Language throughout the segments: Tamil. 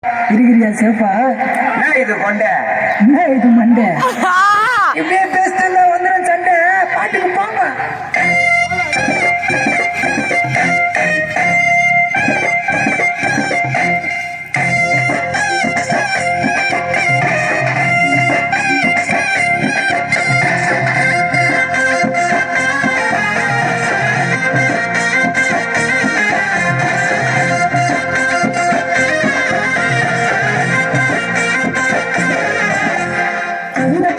இருக்கிறியா சேப்பா? என்ன இது கொண்ட? என்ன இது மண்டை? இப்படியே பேசிட்டு வந்துடும் சண்டை. பாட்டுக்கு போங்க.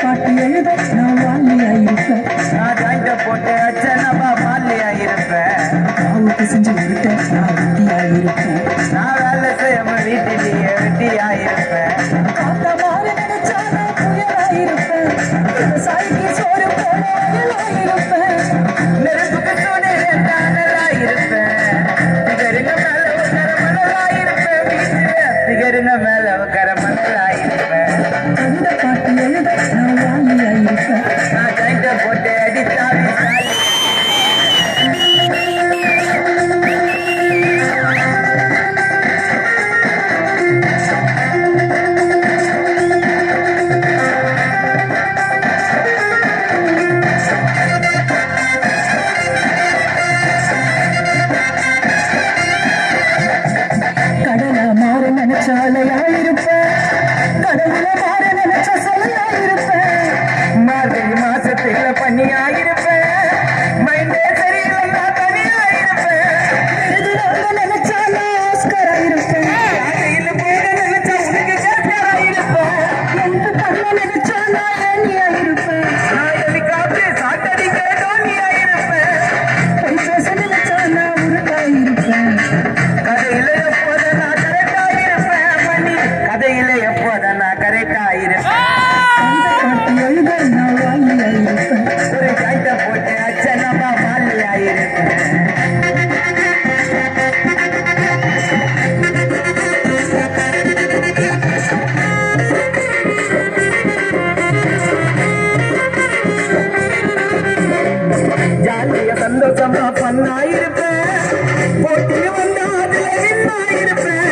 பாட்டு எழுத நான் வாலியா இருப்பேன். நான் ஜாயிண்ட போட்டு அச்சனப்பா மாலியா இருப்பேன். அவளுக்கு செஞ்சு விட்ட நான் வெட்டியா இருப்பேன். நான் வேலை செய்யாம வீட்டிலேயே வெட்டியா இருப்பேன். அந்த மாதிரி நினைச்சா நான் புயலா இருப்பேன். விவசாயிக்கு சோறு போட வயலா இருப்பேன். நெருப்புக்கு சூடு நல்லா இருப்பேன். பிகருங்க மேல உக்கர மணலா இருப்பேன். பிகருங்க மேல உக்கர மணலா இருப்பேன். அந்த பாட்டு எழுத நான் வாலியா இருப்பேன். நான் ஜாயிண்ட போட்டு அடித்தாவி கடலை மாற நினைச்சாலையா இருப்பேன். கடவுள மாற நினைச்ச சிலையா இருப்பேன். மார்கழி மாசத்துல பண்ணியா இருப்பேன். மைண்டே சரியில்லை தனியா இருப்பேன். எதிராக நினைச்சா நான் ஆஸ்கரா இருப்பேன். யாரையில் போக நினைச்சா உனக்கு கேட்கறா இருப்பேன். என்று பண்ண நினைச்சா நான் ஏனியா இருப்பேன். நான் எதுக்காவது சாட்டடிக்க டோனியா இருப்பேன். பொய் பேச நினைச்சா நான் உருக்கா இருப்பேன். கதையில எப்போத நான் கரெக்டா இருப்பேன். மணி கதையில எப்போத நான் கரெக்டா இருப்பேன். அந்த பாட்டு எழுத நான் வாலியா இருப்பேன். ஒரு ஜாயிண்ட போட்டு அச்சனமா மாலியா இருப்பேன். ஜாலிய சந்தோஷமா பண்ணா இருப்பேன். போட்டி வந்தா அதுல வின்னா இருப்பேன்.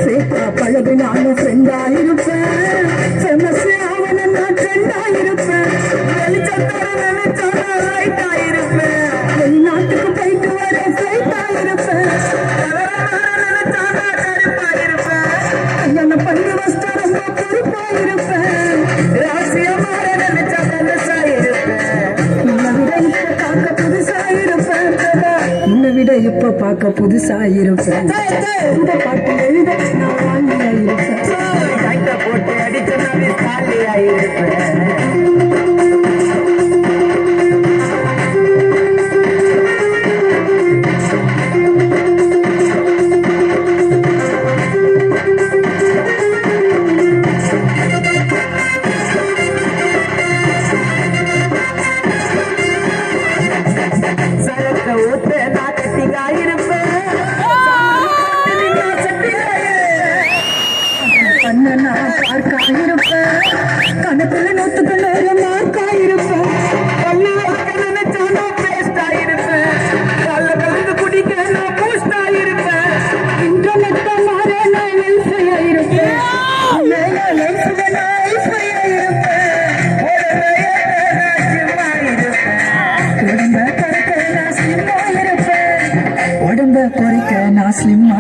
சேப்பா பழகு நானும் ஃப்ரெண்டா இருப்பேன். ஃபேமஸ் அவன நான் ட்ரெண்டா இருப்பேன். வெளிச்சத்தோட நினைச்சா நான் ரைட்டா இருப்பேன். வெளிநாட்டுக்கு போயிட்டு வர ஃப்ளைட்டா இருப்பேன். நினைச்சா நான் கருப்பா இருப்பேன். கல்யாண பண்ணி வச்சா ரொம்ப பொறுப்பா இருப்பேன். ராசியமான நினைச்சா மனசா இருப்பேன். உன்னை விட இப்ப பார்க்க புதுசா இருப்பேன். உன்னை விட இப்ப பார்க்க புதுசா இருப்பேன். இந்த பாட்டு எழுத நான் வாலியா இருப்பேன். ஜாயிண்ட போட்டு அடிச்ச நான் காலியா இருப்பேன். சரக்கு ஊத்த நான் கட்டிக்கா இருப்பேன். கண்ண நான் பார்க்கா இருப்பேன். கணக்குல நூத்துக்கு நேரம் மார்க்கா இருப்பேன். கண்ணு வாக்க நினைச்சா நான் பேஸ்டா இருப்பேன். கல்ல கலந்து குடிக்க நான் பூஸ்டா இருப்பேன். இன்டர்நெட்ட மாற நான் லைஃபையா இருப்பேன். மேல லைஃப்ல நான் லைஃபையா இருப்பேன். உடம்ப குறைக்க நான் ஸ்லிம்மா இருப்பேன். உடம்ப குறைக்க நான் ஸ்லிம்மா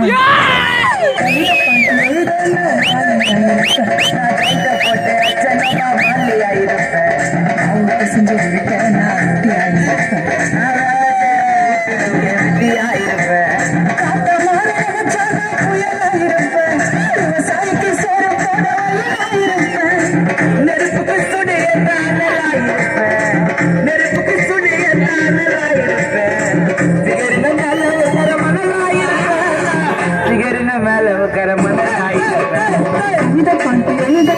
அவங்க செஞ்சு விட்ட நான் வெட்டியா இருப்பேன். காத்த மாற நினைச்சா நான் புயலா இருப்பேன். விவசாயிக்கு சோறு போட வயலா இருப்பேன். நெருப்புக்கு சுடிய நல்லா இருப்பேன். நெருப்புக்கு சுடிய நல்லா இருப்பேன். சிகரின மேல உக்கர மணலா இருப்பேன். சிகரின மேல உக்கர மணலா இருப்பேன். இத பாட்டு எழுத